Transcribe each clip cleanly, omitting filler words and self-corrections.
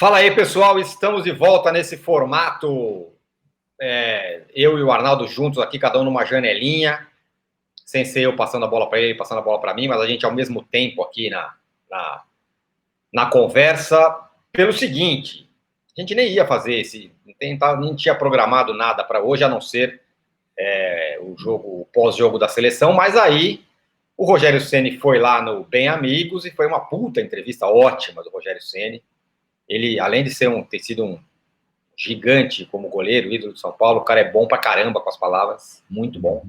Fala aí, pessoal, estamos de volta nesse formato, eu e o Arnaldo juntos aqui, cada um numa janelinha, sem ser eu passando a bola para ele, passando a bola para mim, mas a gente ao mesmo tempo aqui na conversa, pelo seguinte, a gente nem ia fazer nem tinha programado nada para hoje, a não ser o pós-jogo da seleção, mas aí o Rogério Ceni foi lá no Bem Amigos e foi uma puta entrevista ótima do Rogério Ceni. Ele, além de ter sido um gigante como goleiro, ídolo de São Paulo, o cara é bom pra caramba com as palavras, muito bom.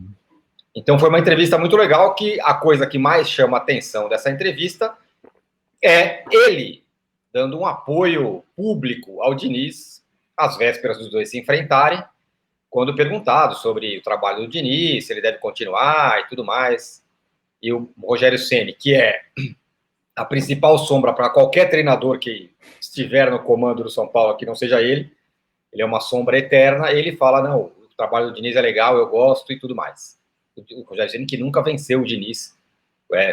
Então foi uma entrevista muito legal, que a coisa que mais chama a atenção dessa entrevista é ele dando um apoio público ao Diniz, às vésperas dos dois se enfrentarem, quando perguntado sobre o trabalho do Diniz, se ele deve continuar e tudo mais. E o Rogério Ceni, que é a principal sombra para qualquer treinador que estiver no comando do São Paulo, que não seja ele é uma sombra eterna, ele fala, não, o trabalho do Diniz é legal, eu gosto e tudo mais. O Rogério Ceni que nunca venceu o Diniz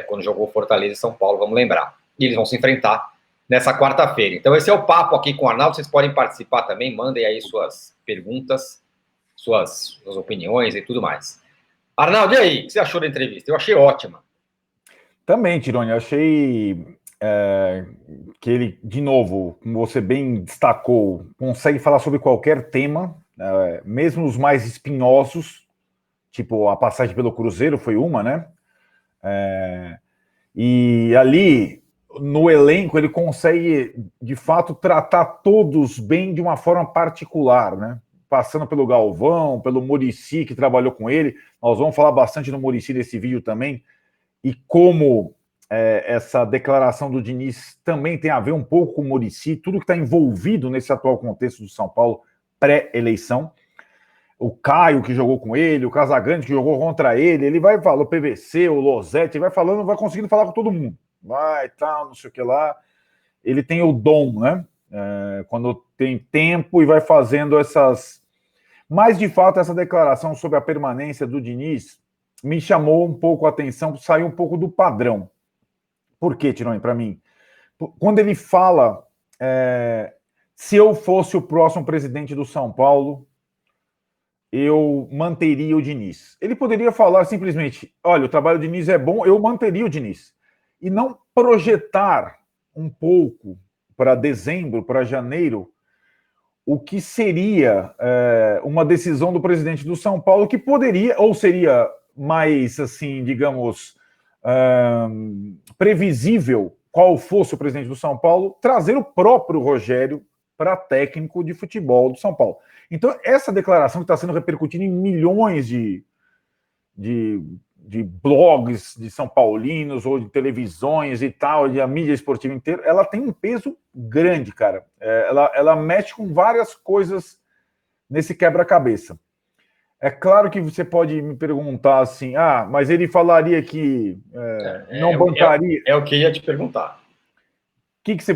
quando jogou Fortaleza e São Paulo, vamos lembrar. E eles vão se enfrentar nessa quarta-feira. Então esse é o papo aqui com o Arnaldo, vocês podem participar também, mandem aí suas perguntas, suas opiniões e tudo mais. Arnaldo, e aí, o que você achou da entrevista? Eu achei ótima. Também, Tironi, achei que ele, de novo, como você bem destacou, consegue falar sobre qualquer tema, mesmo os mais espinhosos, tipo a passagem pelo Cruzeiro foi uma, né? E ali, no elenco, ele consegue, de fato, tratar todos bem de uma forma particular, né? Passando pelo Galvão, pelo Muricy, que trabalhou com ele. Nós vamos falar bastante do Muricy nesse vídeo também, e como essa declaração do Diniz também tem a ver um pouco com o Muricy, tudo que está envolvido nesse atual contexto do São Paulo pré-eleição. O Caio, que jogou com ele, o Casagrande, que jogou contra ele, ele vai falar, o PVC, o Losetti, vai falando, vai conseguindo falar com todo mundo. Vai, tal, não sei o que lá. Ele tem o dom, né? Quando tem tempo e vai fazendo essas... Mas, de fato, essa declaração sobre a permanência do Diniz me chamou um pouco a atenção, saiu um pouco do padrão. Por quê, Tironi, para mim? Quando ele fala, se eu fosse o próximo presidente do São Paulo, eu manteria o Diniz. Ele poderia falar simplesmente, olha, o trabalho do Diniz é bom, eu manteria o Diniz. E não projetar um pouco para dezembro, para janeiro, o que seria uma decisão do presidente do São Paulo que poderia, ou seria mais, assim, digamos, previsível, qual fosse o presidente do São Paulo, trazer o próprio Rogério para técnico de futebol do São Paulo. Então, essa declaração que está sendo repercutida em milhões de blogs de São Paulinos ou de televisões e tal, de a mídia esportiva inteira, ela tem um peso grande, cara. Ela mexe com várias coisas nesse quebra-cabeça. É claro que você pode me perguntar assim, mas ele falaria que não bancaria... É o que eu ia te perguntar.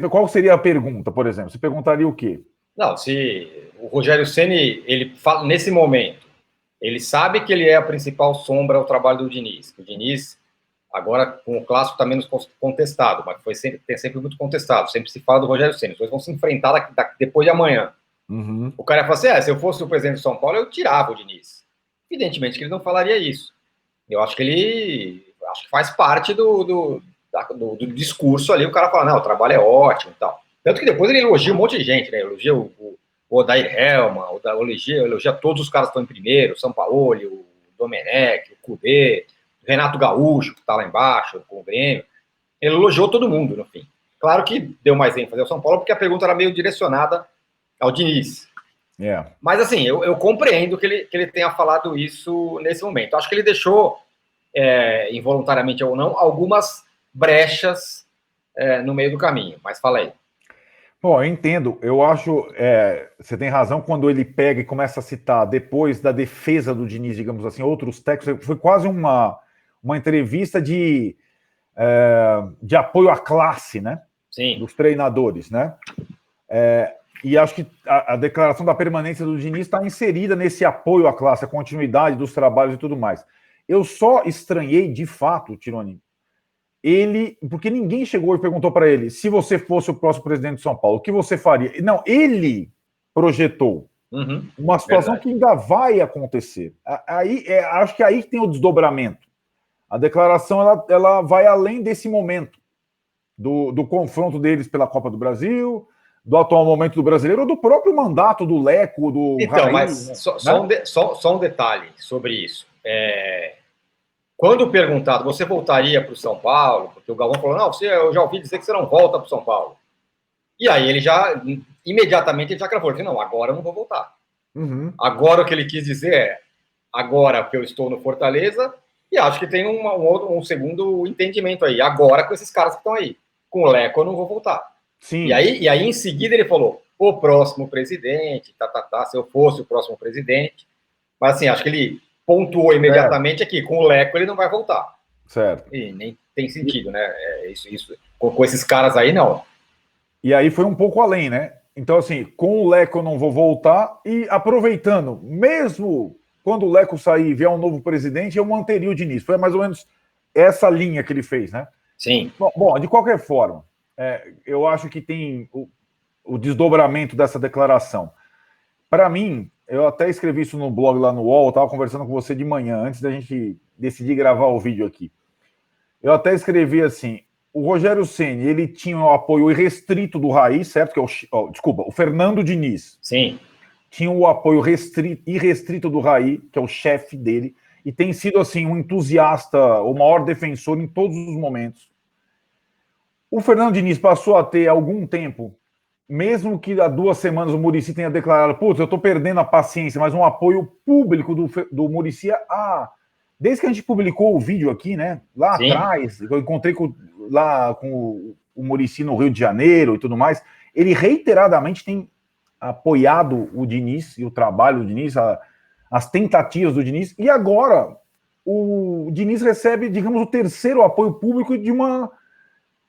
Qual seria a pergunta, por exemplo? Você perguntaria o quê? Não, se o Rogério Ceni, ele fala, nesse momento, ele sabe que ele é a principal sombra ao trabalho do Diniz. O Diniz, agora com o Clássico, está menos contestado, mas tem sempre muito contestado. Sempre se fala do Rogério Ceni. Os dois vão se enfrentar depois de amanhã. Uhum. O cara fala assim, se eu fosse o presidente do São Paulo, eu tirava o Diniz. Evidentemente que ele não falaria isso. Eu acho que faz parte do discurso ali. O cara fala, não, o trabalho é ótimo e tal. Tanto que depois ele elogia um monte de gente, né? Elogia o Odair Helman, elogia todos os caras que estão em primeiro, o Sampaoli, o Domenech, o Cudê, o Renato Gaúcho, que está lá embaixo, com o Grêmio. Ele elogiou todo mundo, no fim. Claro que deu mais ênfase ao São Paulo, porque a pergunta era meio direcionada ao Diniz. Yeah. Mas, assim, eu compreendo que ele tenha falado isso nesse momento. Acho que ele deixou, involuntariamente ou não, algumas brechas no meio do caminho. Mas fala aí. Bom, eu entendo. Eu acho... você tem razão quando ele pega e começa a citar, depois da defesa do Diniz, digamos assim, outros técnicos. Foi quase uma entrevista de apoio à classe, né? Sim. Dos treinadores, né? E acho que a declaração da permanência do Diniz está inserida nesse apoio à classe, a continuidade dos trabalhos e tudo mais. Eu só estranhei, de fato, Tironi, porque ninguém chegou e perguntou para ele, se você fosse o próximo presidente de São Paulo, o que você faria? Não, ele projetou uma situação verdade. que ainda vai acontecer. Aí, acho que aí tem o desdobramento. A declaração ela vai além desse momento, do confronto deles pela Copa do Brasil, do atual momento do brasileiro, ou do próprio mandato do Leco, do Então, Raí, mas né? só um detalhe sobre isso. Quando perguntado, você voltaria para o São Paulo? Porque o Galvão falou, não, eu já ouvi dizer que você não volta para o São Paulo. E aí ele já, imediatamente, ele já cravou. Ele disse, não, agora eu não vou voltar. Agora o que ele quis dizer é, agora que eu estou no Fortaleza, e acho que tem um segundo entendimento aí, agora com esses caras que estão aí. Com o Leco eu não vou voltar. Sim. E aí em seguida ele falou, o próximo presidente, se eu fosse o próximo presidente. Mas assim, acho que ele pontuou imediatamente aqui, com o Leco ele não vai voltar. Certo. E nem tem sentido, né? Isso. Com esses caras aí, não. E aí foi um pouco além, né? Então, assim, com o Leco eu não vou voltar, e aproveitando, mesmo quando o Leco sair e vier um novo presidente, eu manteria o Diniz. Foi mais ou menos essa linha que ele fez, né? Sim. Bom, de qualquer forma, eu acho que tem o desdobramento dessa declaração. Para mim, eu até escrevi isso no blog lá no UOL, eu estava conversando com você de manhã, antes da gente decidir gravar o vídeo aqui. Eu até escrevi assim, o Rogério Ceni, ele tinha o apoio irrestrito do Raí, certo? Que é o Fernando Diniz. Sim. Tinha o apoio irrestrito do Raí, que é o chefe dele, e tem sido assim um entusiasta, o maior defensor em todos os momentos. O Fernando Diniz passou a ter algum tempo, mesmo que há 2 semanas o Muricy tenha declarado, putz, eu estou perdendo a paciência, mas um apoio público do Muricy desde que a gente publicou o vídeo aqui, né? Lá Sim. atrás, eu encontrei com o Muricy no Rio de Janeiro e tudo mais, ele reiteradamente tem apoiado o Diniz e o trabalho do Diniz, as tentativas do Diniz, e agora o Diniz recebe, digamos, o terceiro apoio público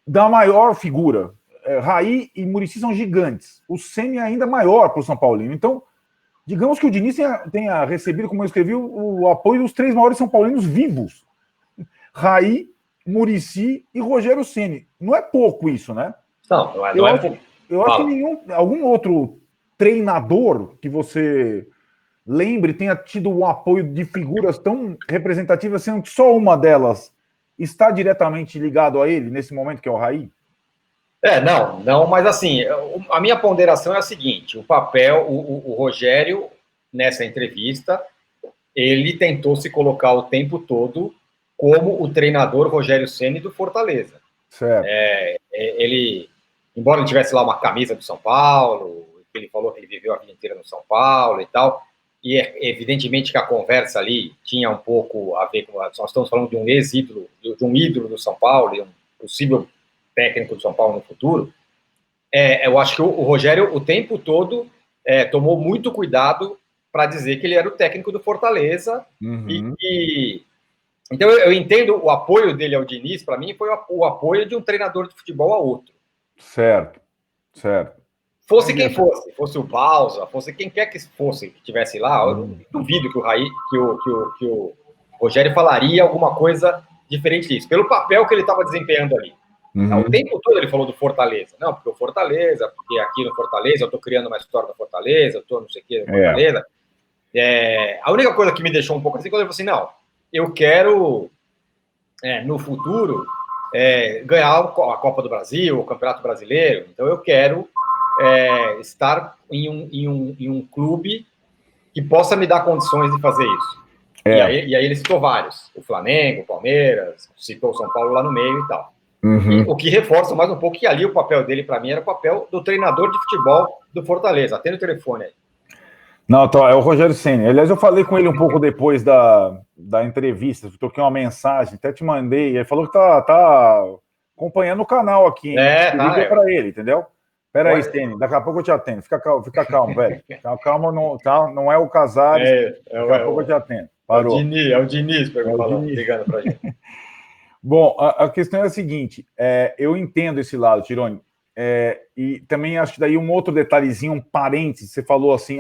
da maior figura. Raí e Muricy são gigantes. O Ceni é ainda maior para o São Paulino. Então, digamos que o Diniz tenha recebido, como eu escrevi, o apoio dos 3 maiores São Paulinos vivos. Raí, Muricy e Rogério Ceni. Não é pouco isso, né? Não é pouco. Eu acho que algum outro treinador que você lembre tenha tido um apoio de figuras tão representativas, sendo que só uma delas está diretamente ligado a ele, nesse momento, que é o Raí? Não, mas assim, a minha ponderação é a seguinte, o Rogério, nessa entrevista, ele tentou se colocar o tempo todo como o treinador Rogério Ceni do Fortaleza. Certo. Embora ele tivesse lá uma camisa do São Paulo, ele falou que ele viveu a vida inteira no São Paulo e tal, e evidentemente que a conversa ali tinha um pouco a ver com... Nós estamos falando de um ex-ídolo, de um ídolo do São Paulo, e um possível técnico do São Paulo no futuro. Eu acho que o Rogério, o tempo todo, tomou muito cuidado para dizer que ele era o técnico do Fortaleza. Então eu entendo o apoio dele ao Diniz, para mim foi o apoio de um treinador de futebol a outro. Certo. Fosse quem fosse o Bausa, fosse quem quer que fosse que estivesse lá, eu duvido que o Rogério falaria alguma coisa diferente disso, pelo papel que ele estava desempenhando ali. O tempo todo ele falou do Fortaleza. Não, porque o Fortaleza, porque aqui no Fortaleza eu estou criando uma história do Fortaleza, eu estou não sei o que do Fortaleza. A única coisa que me deixou um pouco assim, quando ele falou assim, não, eu quero, no futuro, ganhar a Copa do Brasil, o Campeonato Brasileiro, então eu quero estar em um clube que possa me dar condições de fazer isso. E aí ele citou vários, o Flamengo, o Palmeiras, citou o São Paulo lá no meio e tal. E o que reforça mais um pouco que ali o papel dele, para mim, era o papel do treinador de futebol do Fortaleza. Atende o telefone aí. Não, é o Rogério Ceni. Aliás, eu falei com ele um pouco depois da entrevista, troquei uma mensagem, até te mandei, ele falou que tá acompanhando o canal aqui, hein? Liga para ele, entendeu? Pera aí, Ceni, daqui a pouco eu te atendo. Fica calmo, velho. Calma, não é o Casares. Daqui a pouco eu te atendo. Parou. É o Diniz ligando pra gente. Bom, a questão é a seguinte, eu entendo esse lado, Tironi, e também acho que daí um outro detalhezinho, um parênteses, você falou assim,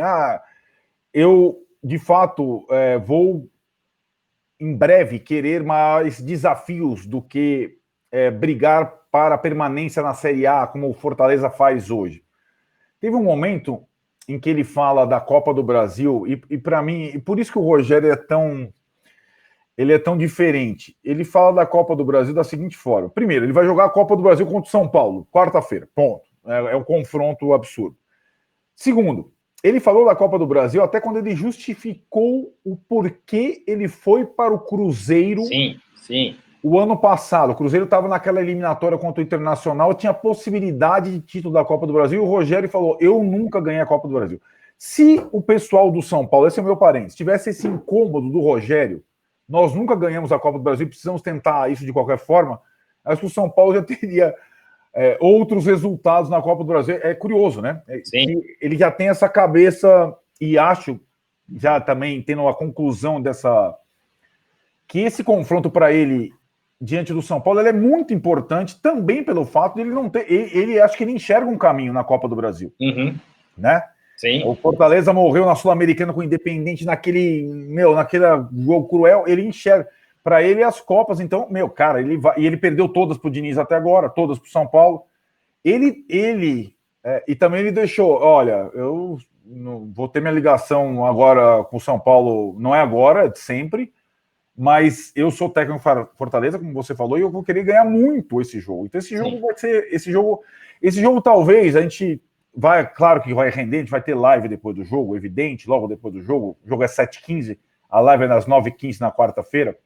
eu, de fato, vou, em breve, querer mais desafios do que brigar para a permanência na Série A, como o Fortaleza faz hoje. Teve um momento em que ele fala da Copa do Brasil, e para mim, e por isso que o Rogério ele é tão diferente. Ele fala da Copa do Brasil da seguinte forma. Primeiro, ele vai jogar a Copa do Brasil contra o São Paulo, quarta-feira, ponto. É um confronto absurdo. Segundo, ele falou da Copa do Brasil até quando ele justificou o porquê ele foi para o Cruzeiro. Sim, sim. O ano passado, o Cruzeiro estava naquela eliminatória contra o Internacional, tinha possibilidade de título da Copa do Brasil, e o Rogério falou, eu nunca ganhei a Copa do Brasil. Se o pessoal do São Paulo, esse é o meu parente, tivesse esse incômodo do Rogério, nós nunca ganhamos a Copa do Brasil, precisamos tentar isso de qualquer forma, acho que o São Paulo já teria outros resultados na Copa do Brasil. É curioso, né? Ele já tem essa cabeça, e acho, já também tendo a conclusão dessa... que esse confronto para ele diante do São Paulo ele é muito importante também pelo fato de ele não ter... Ele acho que ele enxerga um caminho na Copa do Brasil. Né? Sim. O Fortaleza morreu na Sul-Americana com o Independente naquele jogo cruel, ele enxerga. Para ele, as Copas, então, cara, ele vai. E ele perdeu todas pro Diniz até agora, todas pro São Paulo. E também ele deixou, olha, eu não vou ter minha ligação agora com o São Paulo, não é agora, é de sempre, mas eu sou técnico Fortaleza, como você falou, e eu vou querer ganhar muito esse jogo. Então, esse jogo vai ser. Esse jogo, talvez, a gente vai, claro que vai render, a gente vai ter live depois do jogo, evidente, logo depois do jogo. O jogo é 7h15, a live é nas 9h15 na quarta-feira.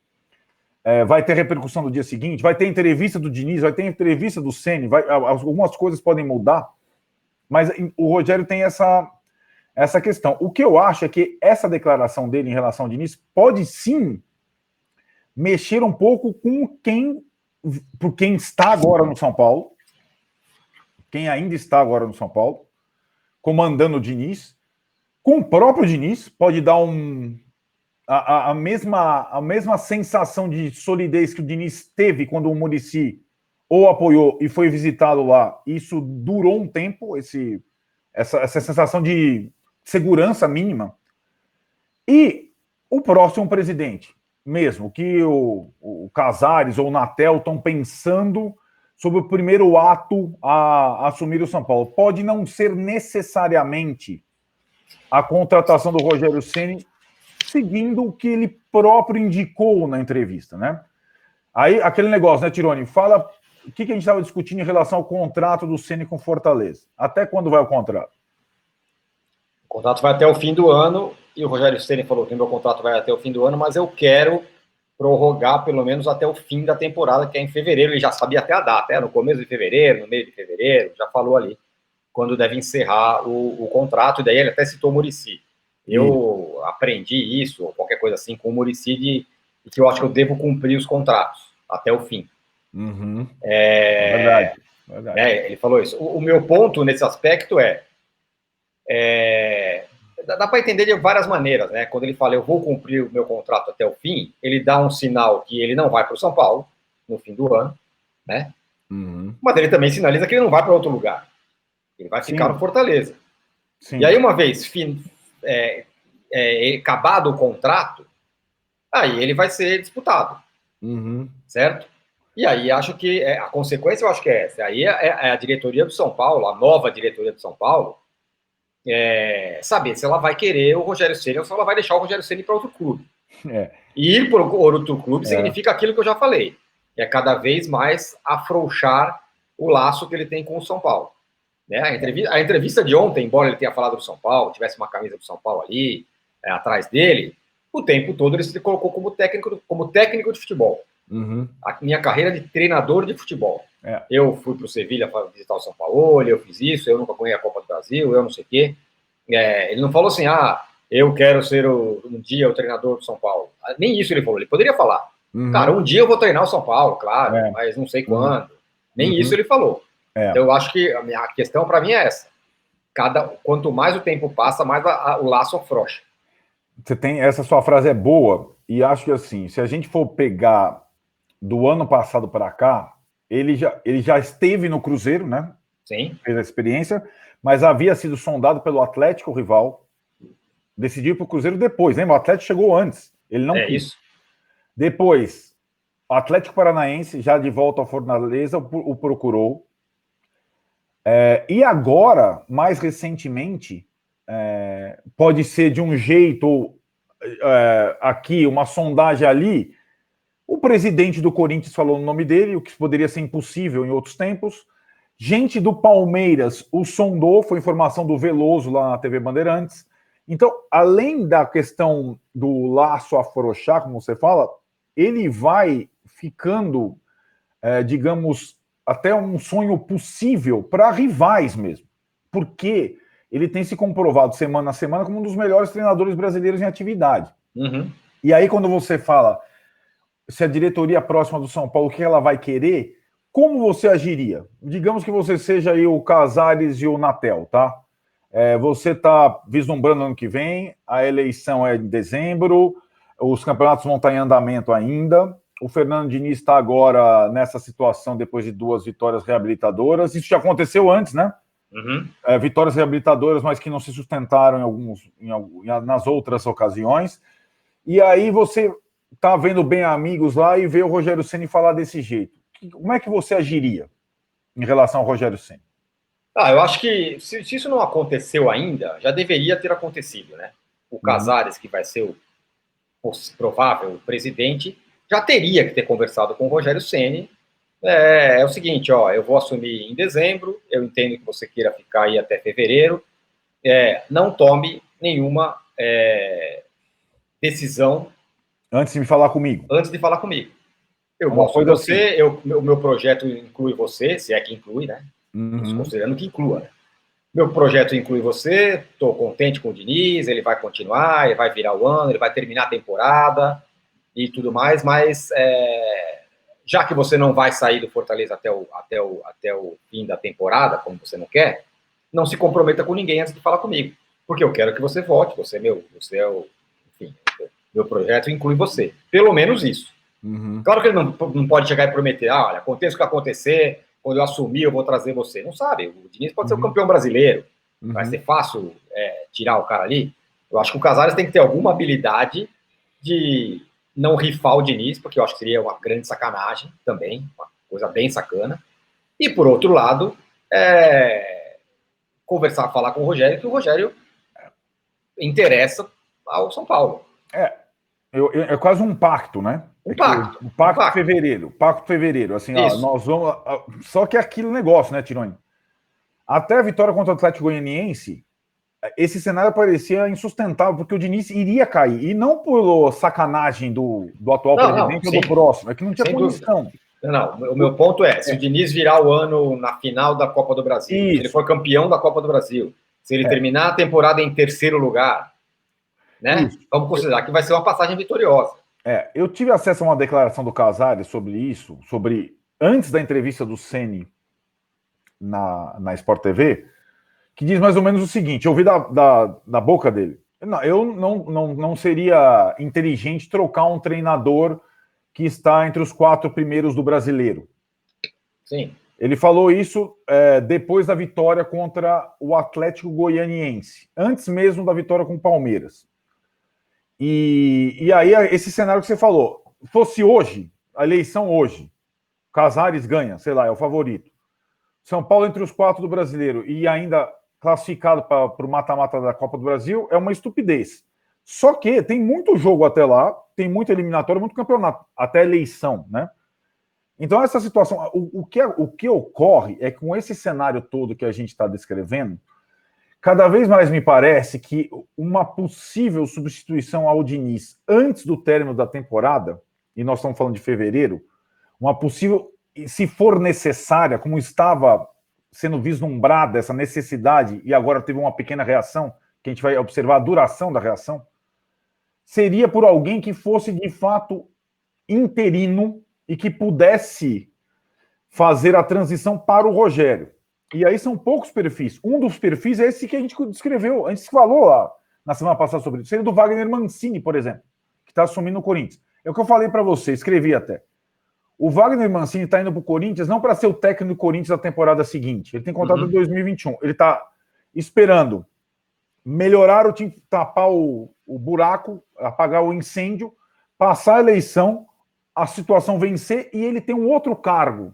Vai ter repercussão no dia seguinte, vai ter entrevista do Diniz, vai ter entrevista do Ceni, algumas coisas podem mudar, mas o Rogério tem essa questão. O que eu acho é que essa declaração dele em relação ao Diniz pode sim mexer um pouco com por quem está agora no São Paulo, quem ainda está agora no São Paulo, comandando o Diniz, com o próprio Diniz, pode dar a mesma sensação de solidez que o Diniz teve quando o Muricy o apoiou e foi visitado lá. Isso durou um tempo, essa sensação de segurança mínima. E o próximo presidente, mesmo que o Casares ou o Natel estão pensando sobre o primeiro ato a assumir o São Paulo, pode não ser necessariamente a contratação do Rogério Ceni, seguindo o que ele próprio indicou na entrevista, né? Aí, aquele negócio, né, Tironi? Fala o que a gente estava discutindo em relação ao contrato do Ceni com Fortaleza. Até quando vai o contrato? O contrato vai até o fim do ano, e o Rogério Ceni falou que o meu contrato vai até o fim do ano, mas eu quero prorrogar pelo menos até o fim da temporada, que é em fevereiro. Ele já sabia até a data, no começo de fevereiro, no meio de fevereiro, já falou ali quando deve encerrar o contrato, e daí ele até citou o Muricy. Eu aprendi isso, ou qualquer coisa assim, com o Muricy, de que eu acho que eu devo cumprir os contratos até o fim. Verdade. Ele falou isso. O meu ponto nesse aspecto dá para entender de várias maneiras, né? Quando ele fala, eu vou cumprir o meu contrato até o fim, ele dá um sinal que ele não vai para o São Paulo no fim do ano, né? Mas ele também sinaliza que ele não vai para outro lugar. Ele vai ficar no Fortaleza. Sim. E aí, uma vez acabado o contrato, aí ele vai ser disputado. Certo? E aí acho que a consequência eu acho que é essa. Aí é a diretoria do São Paulo, a nova diretoria do São Paulo, saber se ela vai querer o Rogério Ceni ou se ela vai deixar o Rogério Ceni para outro clube. E ir para outro clube significa aquilo que eu já falei. É cada vez mais afrouxar o laço que ele tem com o São Paulo. Né? A entrevista de ontem, embora ele tenha falado do São Paulo, tivesse uma camisa do São Paulo ali, atrás dele, o tempo todo ele se colocou como técnico de futebol. A minha carreira de treinador de futebol. Eu fui para o Sevilha para visitar o São Paulo, eu fiz isso, eu nunca ganhei a Copa do Brasil, eu não sei o quê. Ele não falou assim, eu quero ser um dia o treinador do São Paulo. Nem isso ele falou, ele poderia falar. Cara, um dia eu vou treinar o São Paulo, claro, mas não sei quando. Nem isso ele falou. Então eu acho que a questão para mim é essa. Quanto mais o tempo passa, mais o laço afrouxa. Essa sua frase é boa, e acho que assim, se a gente for pegar do ano passado para cá, ele já esteve no Cruzeiro, né? Sim. Fez a experiência, mas havia sido sondado pelo Atlético rival, decidiu para o Cruzeiro depois, lembra? O Atlético chegou antes, ele não quis. Isso. Depois, O Atlético Paranaense, já de volta ao Fortaleza, o procurou. E agora, mais recentemente, pode ser de um jeito aqui, uma sondagem ali. O presidente do Corinthians falou o nome dele, o que poderia ser impossível em outros tempos. Gente do Palmeiras o sondou, foi informação do Veloso lá na TV Bandeirantes. Então, além da questão do laço afrouxar, como você fala, ele vai ficando, digamos, até um sonho possível para rivais mesmo. Porque ele tem se comprovado semana a semana como um dos melhores treinadores brasileiros em atividade. Uhum. E aí, quando você fala se a diretoria próxima do São Paulo, o que ela vai querer, como você agiria? Digamos que você seja aí o Casares e o Natel, tá? Você está vislumbrando ano que vem, a eleição é em dezembro, os campeonatos vão estar em andamento ainda, o Fernando Diniz está agora nessa situação depois de 2 vitórias reabilitadoras, isso já aconteceu antes, né? Uhum. Vitórias reabilitadoras, mas que não se sustentaram nas outras ocasiões, e aí você tá vendo bem amigos lá e vê o Rogério Ceni falar desse jeito. Como é que você agiria em relação ao Rogério Ceni? Eu acho que se isso não aconteceu ainda, já deveria ter acontecido, né? O Casares, que vai ser o provável presidente, já teria que ter conversado com o Rogério Ceni. É o seguinte, eu vou assumir em dezembro, eu entendo que você queira ficar aí até fevereiro, não tome nenhuma decisão antes de me falar comigo. Antes de falar comigo. Eu gosto de você, assim. O meu projeto inclui você, se é que inclui, né? Uhum. Considerando que inclua, né? Meu projeto inclui você, estou contente com o Diniz, ele vai continuar, ele vai virar o ano, ele vai terminar a temporada e tudo mais, mas já que você não vai sair do Fortaleza até o fim da temporada, como você não quer, não se comprometa com ninguém antes de falar comigo, porque eu quero que você volte, enfim, meu projeto inclui você, pelo menos isso. Uhum. Claro que ele não pode chegar e prometer, olha, aconteça o que acontecer, quando eu assumir eu vou trazer você. Não sabe, o Diniz pode ser o campeão brasileiro, vai ser fácil tirar o cara ali. Eu acho que o Casares tem que ter alguma habilidade de não rifar o Diniz, porque eu acho que seria uma grande sacanagem também, uma coisa bem sacana. E, por outro lado, falar com o Rogério, que o Rogério interessa ao São Paulo. É quase um pacto, né? Um pacto. Um pacto de fevereiro. Pacto de fevereiro. Assim, nós vamos. Só que é aquele negócio, né, Tironi? Até a vitória contra o Atlético Goianiense, esse cenário parecia insustentável, porque o Diniz iria cair. E não por sacanagem do atual presidente ou do próximo, é que não tinha condição. Não, o meu ponto se o Diniz virar o ano na final da Copa do Brasil, se ele for campeão da Copa do Brasil, se ele terminar a temporada em terceiro lugar, né? Vamos considerar que vai ser uma passagem vitoriosa. Eu tive acesso a uma declaração do Casares sobre isso, antes da entrevista do Ceni na Sport TV, que diz mais ou menos o seguinte, eu ouvi da boca dele. Eu não seria inteligente trocar um treinador que está entre os 4 primeiros do brasileiro. Sim. Ele falou isso depois da vitória contra o Atlético Goianiense, antes mesmo da vitória com o Palmeiras. E aí, esse cenário que você falou, fosse hoje, a eleição hoje, Casares ganha, sei lá, é o favorito. São Paulo entre os 4 do brasileiro e ainda classificado para o mata-mata da Copa do Brasil, é uma estupidez. Só que tem muito jogo até lá, tem muita eliminatória, muito campeonato, até eleição, né? Então, essa situação, o que ocorre é que com esse cenário todo que a gente está descrevendo, cada vez mais me parece que uma possível substituição ao Diniz antes do término da temporada, e nós estamos falando de fevereiro, uma possível, se for necessária, como estava sendo vislumbrada essa necessidade, e agora teve uma pequena reação, que a gente vai observar a duração da reação, seria por alguém que fosse de fato interino e que pudesse fazer a transição para o Rogério. E aí são poucos perfis. Um dos perfis é esse que a gente descreveu, a gente falou lá na semana passada sobre isso. Seria do Wagner Mancini, por exemplo, que está assumindo o Corinthians. É o que eu falei para você, escrevi até. O Wagner Mancini está indo para o Corinthians não para ser o técnico do Corinthians da temporada seguinte. Ele tem contrato em 2021. Ele está esperando melhorar o time, tapar o buraco, apagar o incêndio, passar a eleição a situação vencer e ele tem um outro cargo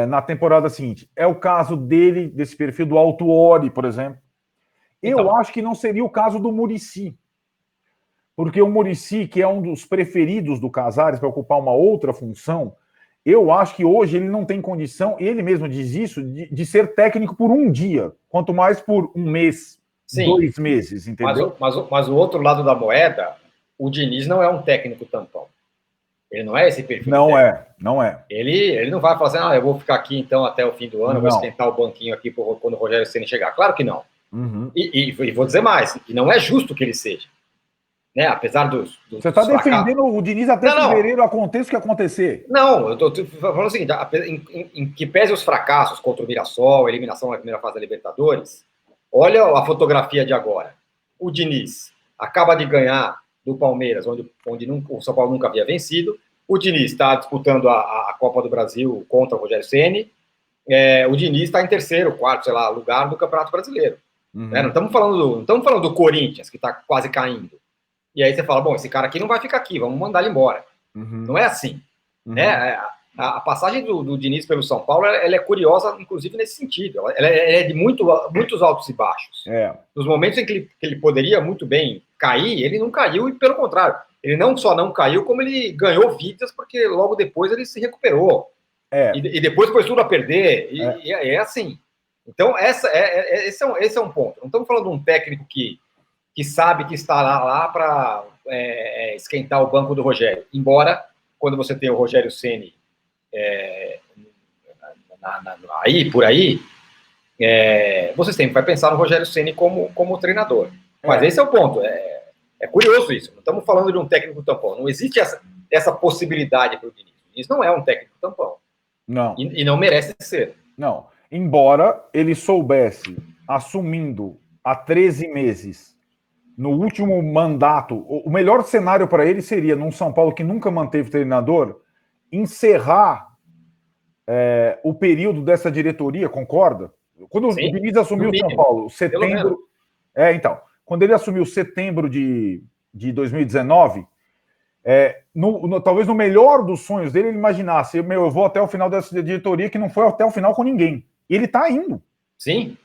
na temporada seguinte. É o caso dele, desse perfil do Autuori, por exemplo. Então. Eu acho que não seria o caso do Muricy. Porque o Muricy, que é um dos preferidos do Casares para ocupar uma outra função, eu acho que hoje ele não tem condição, ele mesmo diz isso, de ser técnico por um dia, quanto mais por um mês, Sim, 2 meses, entendeu? Mas o outro lado da moeda, o Diniz não é um técnico tampão. Ele não é esse perfil. Não é. Ele não vai falar assim, eu vou ficar aqui então até o fim do ano, vou esquentar o banquinho aqui quando o Rogério Ceni chegar. Claro que não. Uhum. E vou dizer mais, e não é justo que ele seja. Né? Apesar dos Você está defendendo o Diniz até fevereiro, aconteça o que acontecer. Não, eu estou falando o seguinte, em que pese os fracassos contra o Mirassol, a eliminação na primeira fase da Libertadores, olha a fotografia de agora. O Diniz acaba de ganhar do Palmeiras, onde o São Paulo nunca havia vencido. O Diniz está disputando a Copa do Brasil contra o Rogério Ceni. O Diniz está em terceiro, quarto, sei lá, lugar do Campeonato Brasileiro. Uhum. Não estamos falando do Corinthians, que está quase caindo. E aí você fala, bom, esse cara aqui não vai ficar aqui, vamos mandar ele embora. Uhum. Não é assim. Uhum. Né? A passagem do Diniz pelo São Paulo, ela é curiosa, inclusive, nesse sentido. Ela é de muitos altos e baixos. Nos momentos em que ele poderia muito bem cair, ele não caiu, e pelo contrário, ele não só não caiu, como ele ganhou vidas, porque logo depois ele se recuperou. E depois pôs tudo a perder, e é assim. Então, esse é um ponto. Não estamos falando de um técnico que sabe que está lá para esquentar o banco do Rogério. Embora, quando você tem o Rogério Ceni por aí, você sempre vai pensar no Rogério Ceni como treinador. Mas esse é o ponto. É curioso isso. Não estamos falando de um técnico tampão. Não existe essa possibilidade para o Diniz. O Diniz não é um técnico tampão. Não. E não merece ser. Não. Embora ele soubesse, assumindo há 13 meses, no último mandato, o melhor cenário para ele seria, num São Paulo que nunca manteve treinador, encerrar o período dessa diretoria, concorda? Quando Sim, o Diniz assumiu o São Paulo, setembro... quando ele assumiu setembro de 2019, talvez no melhor dos sonhos dele, ele imaginasse, eu vou até o final dessa diretoria, que não foi até o final com ninguém. E ele está indo. Sim.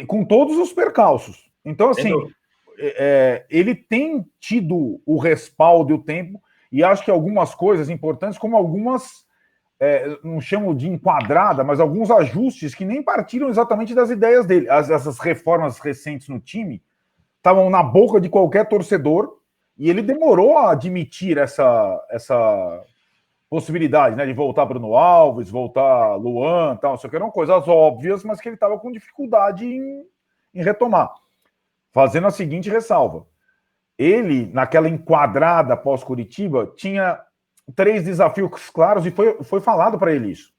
Com todos os percalços. Então, assim... ele tem tido o respaldo e o tempo, e acho que algumas coisas importantes, como algumas, não chamo de enquadrada, mas alguns ajustes que nem partiram exatamente das ideias dele. Essas reformas recentes no time estavam na boca de qualquer torcedor, e ele demorou a admitir essa possibilidade, né, de voltar Bruno Alves, voltar Luan, tal, isso aqui eram coisas óbvias, mas que ele estava com dificuldade em retomar. Fazendo a seguinte ressalva. Ele, naquela enquadrada pós-Curitiba, tinha 3 desafios claros e foi falado para ele isso.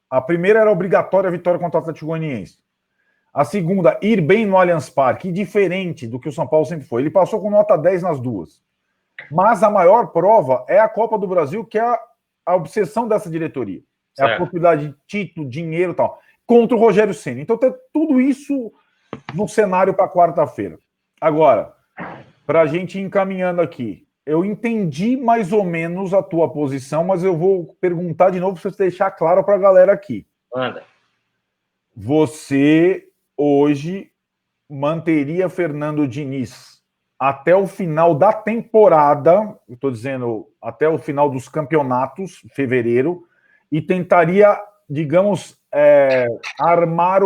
A primeira era a obrigatória vitória contra o Atlético Goianiense. A segunda, ir bem no Allianz Parque, diferente do que o São Paulo sempre foi. Ele passou com nota 10 nas duas. Mas a maior prova é a Copa do Brasil, que é a obsessão dessa diretoria. Certo. É a possibilidade de título, dinheiro e tal. Contra o Rogério Ceni. Então tem tudo isso no cenário para quarta-feira. Agora, para a gente ir encaminhando aqui, eu entendi mais ou menos a tua posição, mas eu vou perguntar de novo para você deixar claro para a galera aqui. Manda. Você hoje manteria Fernando Diniz até o final da temporada, eu estou dizendo até o final dos campeonatos, fevereiro, e tentaria, digamos, armar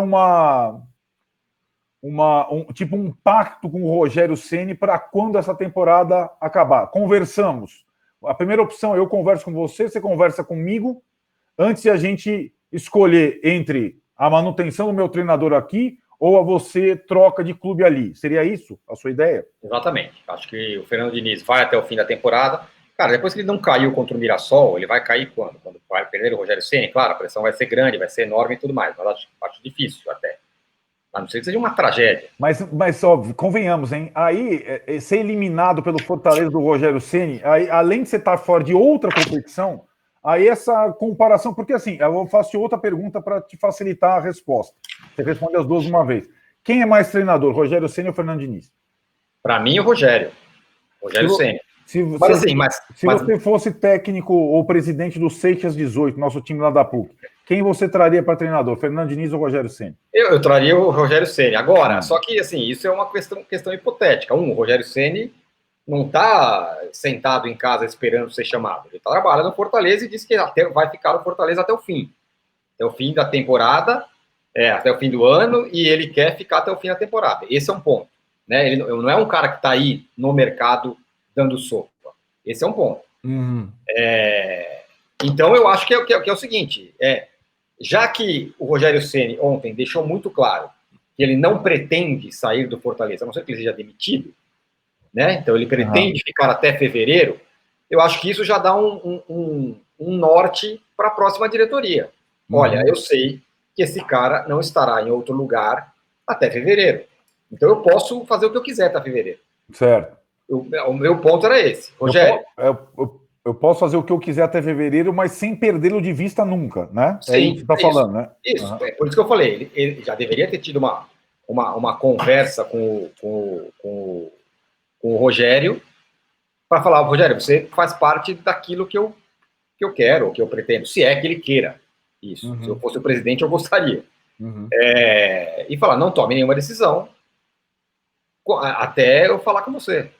tipo um pacto com o Rogério Ceni para quando essa temporada acabar. Conversamos. A primeira opção, eu converso com você, você conversa comigo, antes de a gente escolher entre a manutenção do meu treinador aqui ou a você troca de clube ali. Seria isso a sua ideia? Exatamente. Acho que o Fernando Diniz vai até o fim da temporada. Cara, depois que ele não caiu contra o Mirassol, ele vai cair quando? Quando vai perder o Rogério Ceni? Claro, a pressão vai ser grande, vai ser enorme e tudo mais, mas acho difícil até. A não ser que seja uma tragédia. Mas óbvio, convenhamos, hein? Aí, ser eliminado pelo Fortaleza do Rogério Ceni, aí, além de você estar fora de outra competição, aí essa comparação... Porque assim, eu faço outra pergunta para te facilitar a resposta. Você responde as duas de uma vez. Quem é mais treinador, Rogério Ceni ou Fernando Diniz? Para mim, o Rogério. Rogério Ceni. Se você fosse técnico ou presidente do Seixas 18, nosso time lá da PUC, quem você traria para treinador? Fernando Diniz ou Rogério Ceni? Eu traria o Rogério Ceni. Agora, só que assim, isso é uma questão hipotética. O Rogério Ceni não está sentado em casa esperando ser chamado. Ele trabalha no Fortaleza e diz que vai ficar no Fortaleza até o fim. Até o fim da temporada, até o fim do ano, e ele quer ficar até o fim da temporada. Esse é um ponto. Né? Ele não é um cara que está aí no mercado dando sopa. Esse é um ponto. Então, eu acho que é o seguinte, já que o Rogério Ceni ontem deixou muito claro que ele não pretende sair do Fortaleza, a não ser que ele seja demitido, né? Então ele pretende ficar até fevereiro, eu acho que isso já dá um norte para a próxima diretoria. Olha, eu sei que esse cara não estará em outro lugar até fevereiro. Então eu posso fazer o que eu quiser até fevereiro. Certo. O meu ponto era esse. Rogério. Eu posso fazer o que eu quiser até fevereiro, mas sem perdê-lo de vista nunca, né? Sim, é isso que você está falando, né? Isso, é por isso que eu falei. Ele já deveria ter tido uma conversa com o Rogério para falar, Rogério, você faz parte daquilo que eu quero, que eu pretendo, se é que ele queira isso. Se eu fosse o presidente, eu gostaria. E falar, não tome nenhuma decisão até eu falar com você.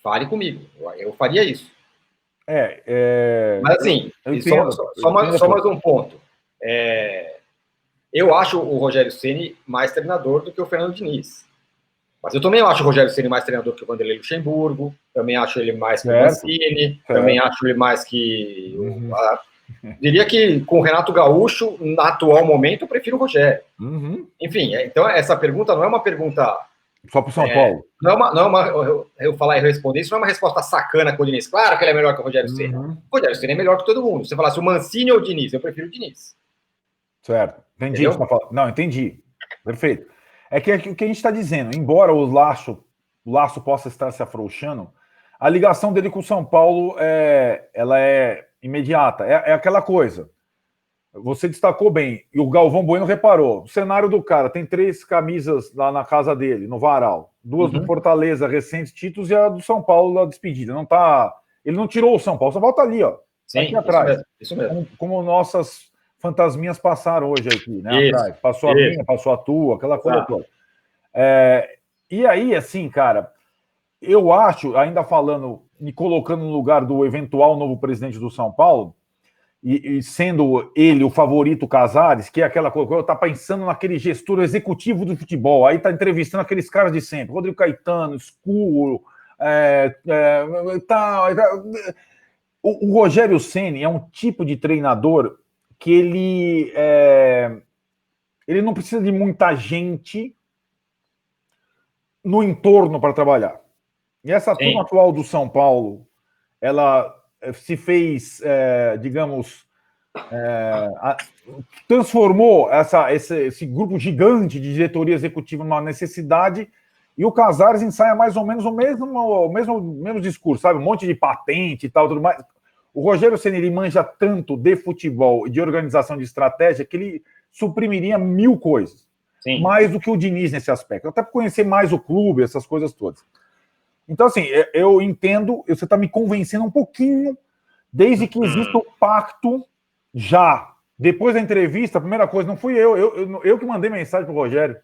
Fale comigo. Eu faria isso. Mas assim, só mais um ponto. Eu acho o Rogério Ceni mais treinador do que o Fernando Diniz. Mas eu também acho o Rogério Ceni mais treinador que o Vanderlei Luxemburgo, também acho ele mais que o Mancini, também acho ele mais que... diria que com o Renato Gaúcho, no atual momento, eu prefiro o Rogério. Enfim, então essa pergunta não é uma pergunta... Só para o São Paulo. Eu falar e responder, isso não é uma resposta sacana com o Diniz. Claro que ele é melhor que o Rogério Ceni. O Rogério Ceni é melhor que todo mundo. Se você falasse o Mancini ou o Diniz, eu prefiro o Diniz. Certo. Entendi o que você está falando. Não, entendi. Perfeito. É que o que a gente está dizendo, embora o laço possa estar se afrouxando, a ligação dele com o São Paulo ela é imediata. É aquela coisa. Você destacou bem, e o Galvão Bueno reparou. O cenário do cara tem 3 camisas lá na casa dele, no varal. 2 do Fortaleza, recentes títulos, e a do São Paulo, a despedida. Ele não tirou o São Paulo tá ali, ó. Sim, aqui atrás. Isso mesmo. Como nossas fantasminhas passaram hoje aqui, né? Atrás. Passou a minha, passou a tua, aquela coisa toda. E aí, assim, cara, eu acho, ainda falando, me colocando no lugar do eventual novo presidente do São Paulo, e sendo ele o favorito Casares, que é aquela coisa, tá pensando naquele gestor executivo do futebol, aí tá entrevistando aqueles caras de sempre, Rodrigo Caetano, Escuro, o Rogério Ceni é um tipo de treinador que ele não precisa de muita gente no entorno para trabalhar. E essa turma atual do São Paulo, ela se fez, digamos, transformou esse grupo gigante de diretoria executiva numa necessidade, e o Casares ensaia mais ou menos o mesmo discurso, sabe? Um monte de patente e tal, tudo mais. O Rogério Ceni, ele manja tanto de futebol e de organização de estratégia que ele suprimiria 1000 coisas. Mais do que o Diniz nesse aspecto. Até para conhecer mais o clube, essas coisas todas. Então, assim, eu entendo, você está me convencendo um pouquinho, desde que exista o pacto já. Depois da entrevista, a primeira coisa, não fui eu que mandei mensagem para o Rogério.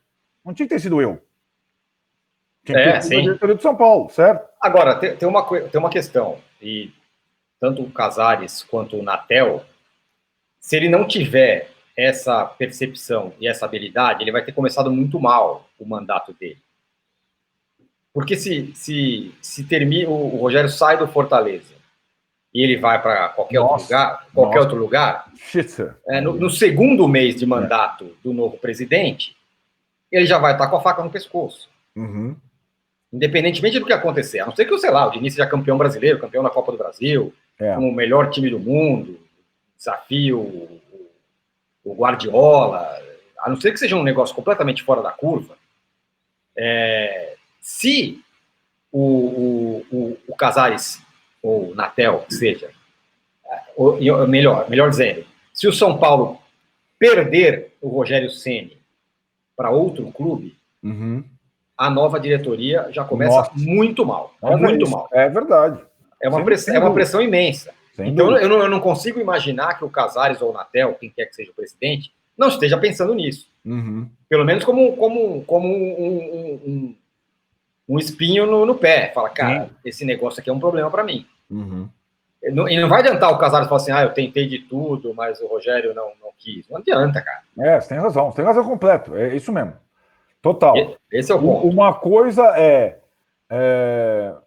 Não tinha que ter sido eu. Tinha que ter sido a diretoria do São Paulo, certo? Agora, tem uma questão, e tanto o Casares quanto o Natel, se ele não tiver essa percepção e essa habilidade, ele vai ter começado muito mal o mandato dele. Porque se termina, o Rogério sai do Fortaleza e ele vai para qualquer outro lugar, no segundo mês de mandato do novo presidente, ele já vai estar com a faca no pescoço. Independentemente do que acontecer. A não ser que, sei lá, o Diniz seja campeão brasileiro, campeão da Copa do Brasil, com o melhor time do mundo, desafio o Guardiola, a não ser que seja um negócio completamente fora da curva, se o Casares, ou Natel, que seja, melhor dizendo, se o São Paulo perder o Rogério Ceni para outro clube, a nova diretoria já começa muito mal. Muito mal. É verdade. É uma pressão imensa. Sem então, dúvida. eu não consigo imaginar que o Casares ou o Natel, quem quer que seja o presidente, não esteja pensando nisso. Uhum. Pelo menos como um espinho no pé. Fala, cara, esse negócio aqui é um problema para mim. Uhum. E não vai adiantar o Casares falar assim, eu tentei de tudo, mas o Rogério não quis. Não adianta, cara. Você tem razão completo. É isso mesmo. Total. Esse é o ponto. Uma coisa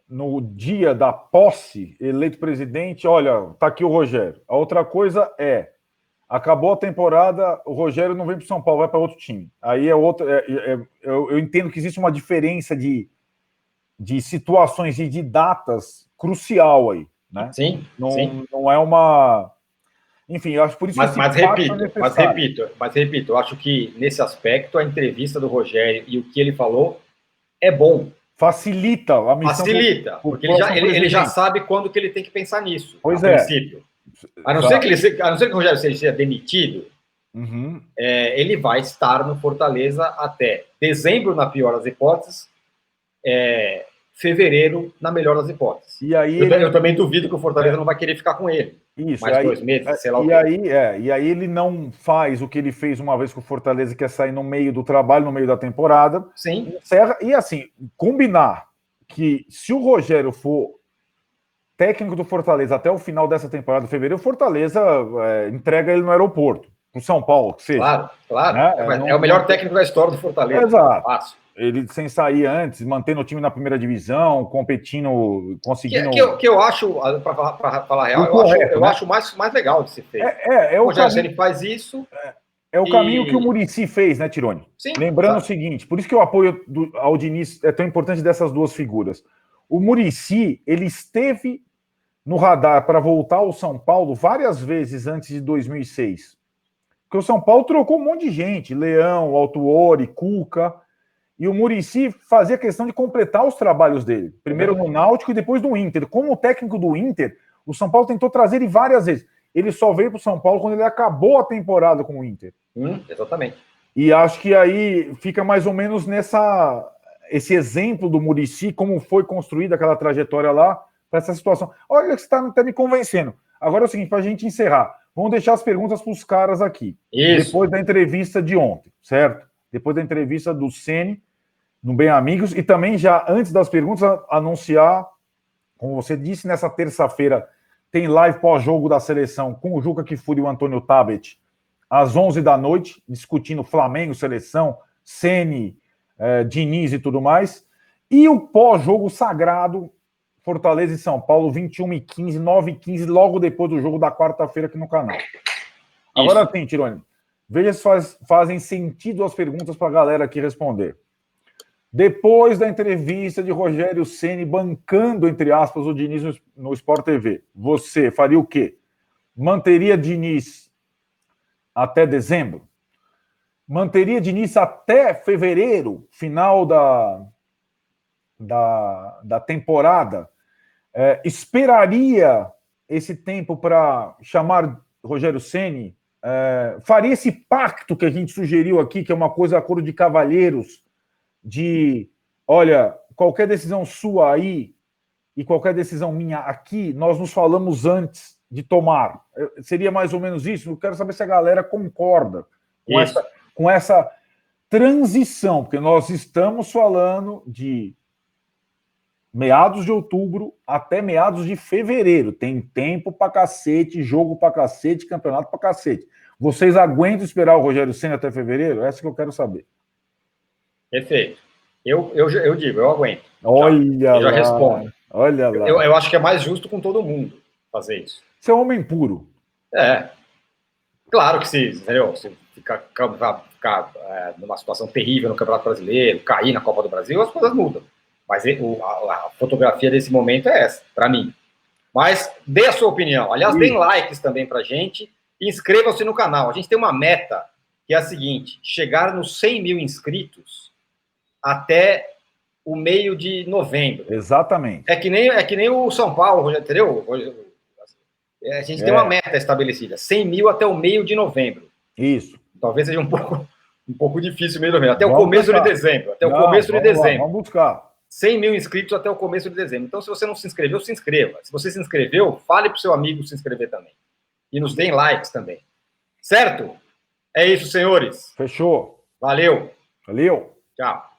no dia da posse, eleito presidente, olha, tá aqui o Rogério. A outra coisa acabou a temporada, o Rogério não vem para São Paulo, vai para outro time. Aí eu entendo que existe uma diferença de situações e de datas crucial aí, né? Sim, sim. Não é uma... Enfim, eu acho por isso que mas repito, eu acho que nesse aspecto a entrevista do Rogério e o que ele falou é bom. Facilita a missão. Facilita, porque ele já sabe quando que ele tem que pensar nisso, pois princípio. A não ser que o Rogério seja demitido, ele vai estar no Fortaleza até dezembro, na pior das hipóteses, fevereiro, na melhor das hipóteses. E aí eu também duvido que o Fortaleza não vai querer ficar com ele. Isso, mais 2 meses, sei lá o quê. E aí ele não faz o que ele fez uma vez com o Fortaleza, que é sair no meio do trabalho, no meio da temporada. Sim. Encerra, e assim, combinar que se o Rogério for técnico do Fortaleza até o final dessa temporada, fevereiro, o Fortaleza entrega ele no aeroporto, pro São Paulo, que seja. Claro. É o melhor técnico da história do Fortaleza. Exato. Fácil. Ele sem sair antes, mantendo o time na primeira divisão, competindo, conseguindo... Que eu acho, para falar a real, eu acho mais legal de ser feito. O Rogério Ceni faz isso... É o caminho que o Muricy fez, né, Tironi? Sim, lembrando o seguinte, por isso que o apoio ao Diniz é tão importante dessas duas figuras. O Muricy, ele esteve no radar para voltar ao São Paulo várias vezes antes de 2006. Porque o São Paulo trocou um monte de gente, Leão, Autuori, Cuca... E o Muricy fazia questão de completar os trabalhos dele. Primeiro no Náutico e depois no Inter. Como técnico do Inter, o São Paulo tentou trazer ele várias vezes. Ele só veio para o São Paulo quando ele acabou a temporada com o Inter. Exatamente. E acho que aí fica mais ou menos esse exemplo do Muricy, como foi construída aquela trajetória lá, para essa situação. Olha, você está até me convencendo. Agora é o seguinte, para a gente encerrar, vamos deixar as perguntas para os caras aqui. Isso. Depois da entrevista de ontem, certo? Depois da entrevista do Ceni, no Bem Amigos, e também já antes das perguntas, anunciar, como você disse, nessa terça-feira tem live pós-jogo da seleção com o Juca Kfouri e o Antônio Tabet, às 11 da noite, discutindo Flamengo, seleção, Ceni, Diniz e tudo mais, e o pós-jogo sagrado, Fortaleza e São Paulo, 21h15, 9h15, logo depois do jogo da quarta-feira aqui no canal. Agora sim, Tironi, veja se fazem sentido as perguntas para a galera aqui responder. Depois da entrevista de Rogério Ceni bancando, entre aspas, o Diniz no Sport TV, você faria o quê? Manteria Diniz até dezembro? Manteria Diniz até fevereiro, final da temporada? Esperaria esse tempo para chamar Rogério Ceni? Faria esse pacto que a gente sugeriu aqui, que é uma coisa acordo de cavalheiros, de, olha, qualquer decisão sua aí e qualquer decisão minha aqui, nós nos falamos antes de tomar. Seria mais ou menos isso? Eu quero saber se a galera concorda com essa transição, porque nós estamos falando de meados de outubro até meados de fevereiro. Tem tempo pra cacete, jogo pra cacete, campeonato pra cacete. Vocês aguentam esperar o Rogério Ceni até fevereiro? Essa que eu quero saber. Perfeito. Eu digo, eu aguento. Olha eu já respondo. Olha lá. Eu acho que é mais justo com todo mundo fazer isso. Você é um homem puro. Claro que entendeu? Se ficar numa situação terrível no Campeonato Brasileiro, cair na Copa do Brasil, as coisas mudam. Mas a fotografia desse momento é essa, para mim. Mas dê a sua opinião. Aliás, deem likes também pra gente e inscrevam-se no canal. A gente tem uma meta que é a seguinte: chegar nos 100 mil inscritos até o meio de novembro. Exatamente. É que nem o São Paulo, entendeu? A gente tem uma meta estabelecida, 100 mil até o meio de novembro. Isso. Talvez seja um pouco Um pouco difícil mesmo, até Vamos o começo buscar. de dezembro. Até o Não, começo de vamos lá, dezembro. vamos buscar. 100 mil inscritos até o começo de dezembro. Então, se você não se inscreveu, se inscreva. Se você se inscreveu, fale para o seu amigo se inscrever também. E nos deem likes também. Certo? É isso, senhores. Fechou. Valeu. Valeu. Tchau.